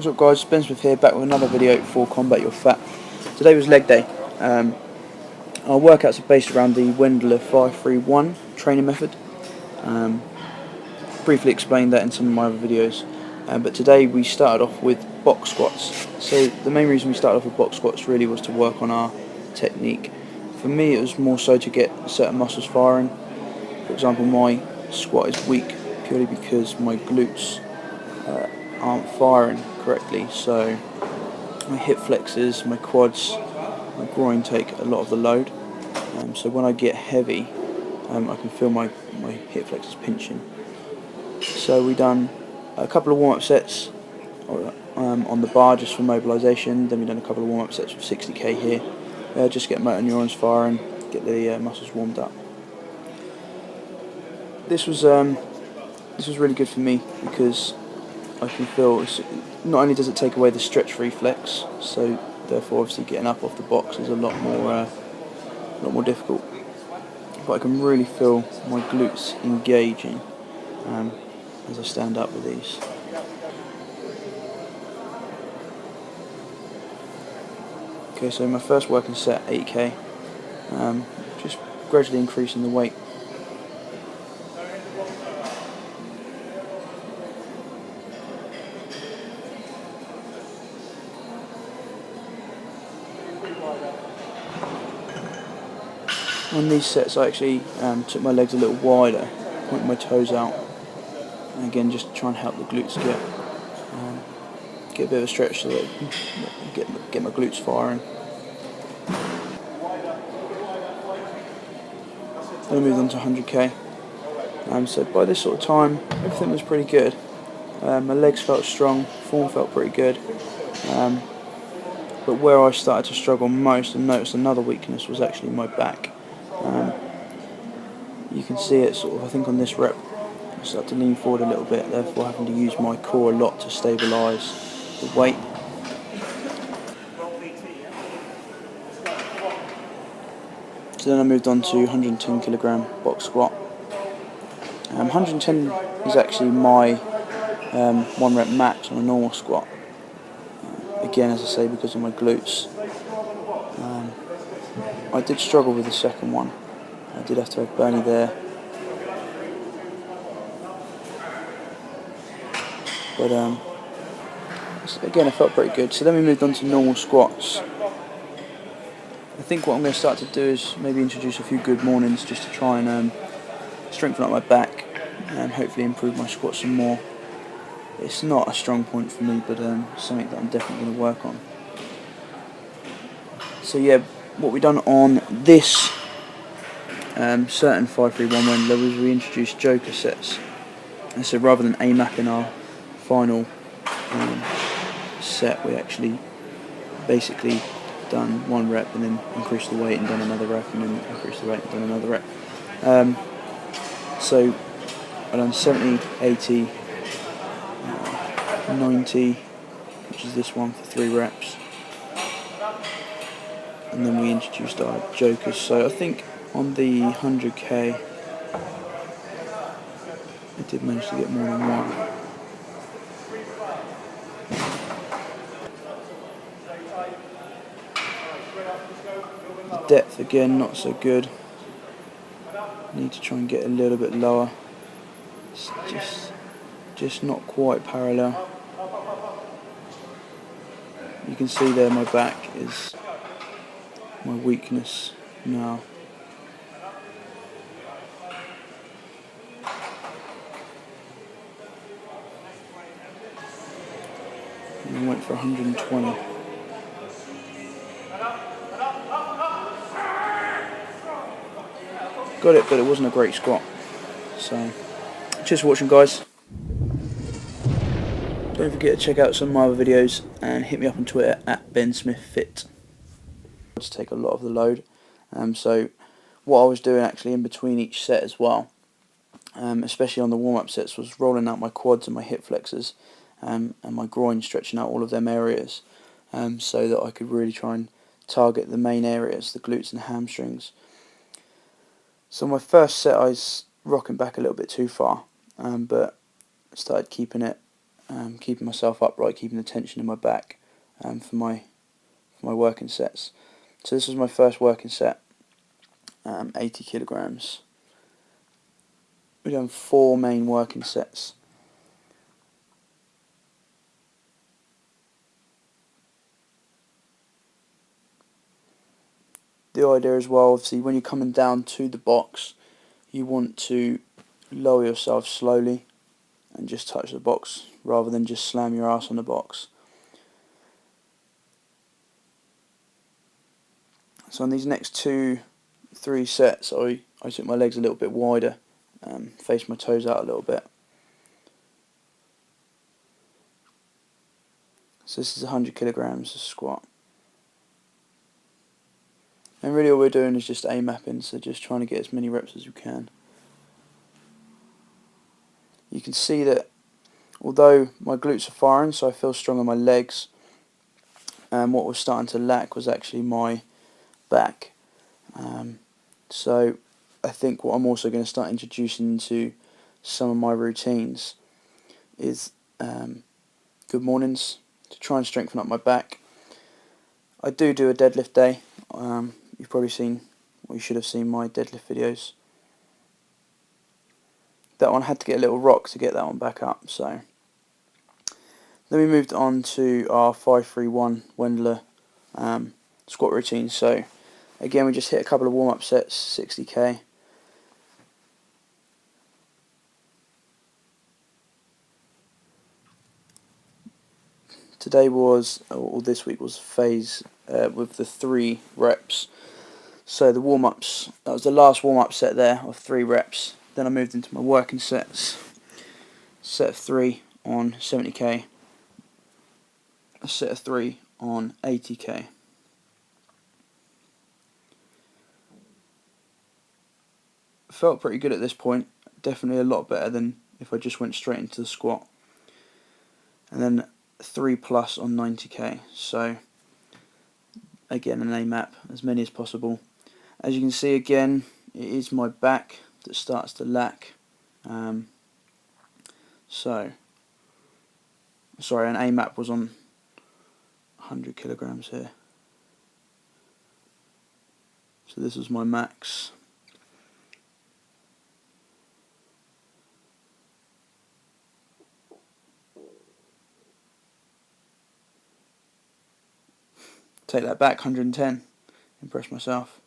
What's up guys, Ben Smith here, back with another video for Combat Your Fat. Today was leg day. Our workouts are based around the Wendell 531 training method. Briefly explained that in some of my other videos. But today we started off with box squats. So the main reason we started off with box squats really was to work on our technique. For me it was more so to get certain muscles firing. For example, my squat is weak purely because my glutes aren't firing correctly, so my hip flexors, my quads, my groin take a lot of the load, so when I get heavy I can feel my hip flexors pinching. So we done a couple of warm-up sets on the bar just for mobilisation, then we done a couple of warm-up sets with 60k here, just get motor neurons firing, get the muscles warmed up. This was really good for me because I can feel, not only does it take away the stretch reflex, so therefore obviously getting up off the box is a lot more difficult, but I can really feel my glutes engaging as I stand up with these. Okay, so my first working set, 8k, just gradually increasing the weight. On these sets I actually took my legs a little wider, pointed my toes out, and again just try and help the glutes get a bit of a stretch so that I can get my glutes firing. Then I moved on to 100k, so by this sort of time everything was pretty good. My legs felt strong, form felt pretty good, but where I started to struggle most and noticed another weakness was actually my back. You can see it sort of, I think on this rep, I start to lean forward a little bit, therefore having to use my core a lot to stabilise the weight. So then I moved on to 110 kilogram box squat. 110 is actually my 1 rep max on a normal squat. Again, as I say, because of my glutes. I did struggle with the second one. I did have to have Bernie there. But again, I felt pretty good. So then we moved on to normal squats. I think what I'm going to start to do is maybe introduce a few good mornings just to try and strengthen up my back and hopefully improve my squats some more. It's not a strong point for me, but something that I'm definitely going to work on. So yeah, what we done on this certain 531 Wendell was we introduced joker sets, and so rather than AMAP in our final set, we actually basically done 1 rep and then increased the weight and done another rep and then increased the weight and done another rep. So I done 70, 80, 90, which is this one for 3 reps. And then we introduced our jokers. So I think on the 100k I did manage to get more than one. The depth again not so good. Need to try and get a little bit lower. It's just not quite parallel. You can see there my back is my weakness now. And I went for 120. Got it, but it wasn't a great squat. So, cheers for watching guys. Don't forget to check out some of my other videos and hit me up on Twitter @BenSmithFit. To take a lot of the load, so what I was doing actually in between each set as well, especially on the warm-up sets, was rolling out my quads and my hip flexors and my groin, stretching out all of them areas, so that I could really try and target the main areas, the glutes and hamstrings. So my first set I was rocking back a little bit too far, but started keeping it keeping myself upright, keeping the tension in my back for my working sets. So this was my first working set, 80 kilograms. We've done 4 main working sets. The idea as well, obviously, when you're coming down to the box, you want to lower yourself slowly and just touch the box rather than just slam your ass on the box. So on these next 2-3 sets, I took my legs a little bit wider, faced my toes out a little bit. So this is 100 kilograms of squat. And really all we're doing is just A-mapping, so just trying to get as many reps as we can. You can see that although my glutes are firing, so I feel strong on my legs, what was starting to lack was actually my back. So I think what I'm also going to start introducing into some of my routines is good mornings to try and strengthen up my back. I do a deadlift day. You've probably seen, or you should have seen my deadlift videos. That one had to get a little rock to get that one back up. So then we moved on to our 5-3-1 Wendell squat routine. So again, we just hit a couple of warm-up sets, 60k. Today was, or this week was phase with the 3 reps. So the warm-ups, that was the last warm-up set there of 3 reps. Then I moved into my working sets. Set of 3 on 70k. A set of 3 on 80k. Felt pretty good at this point. Definitely a lot better than if I just went straight into the squat. And then 3 plus on 90k. So again, an A-map, as many as possible. As you can see, again, it is my back that starts to lack. Sorry, an A-map was on 100 kilograms here. So this was my max. Take that back, 110. Impress myself.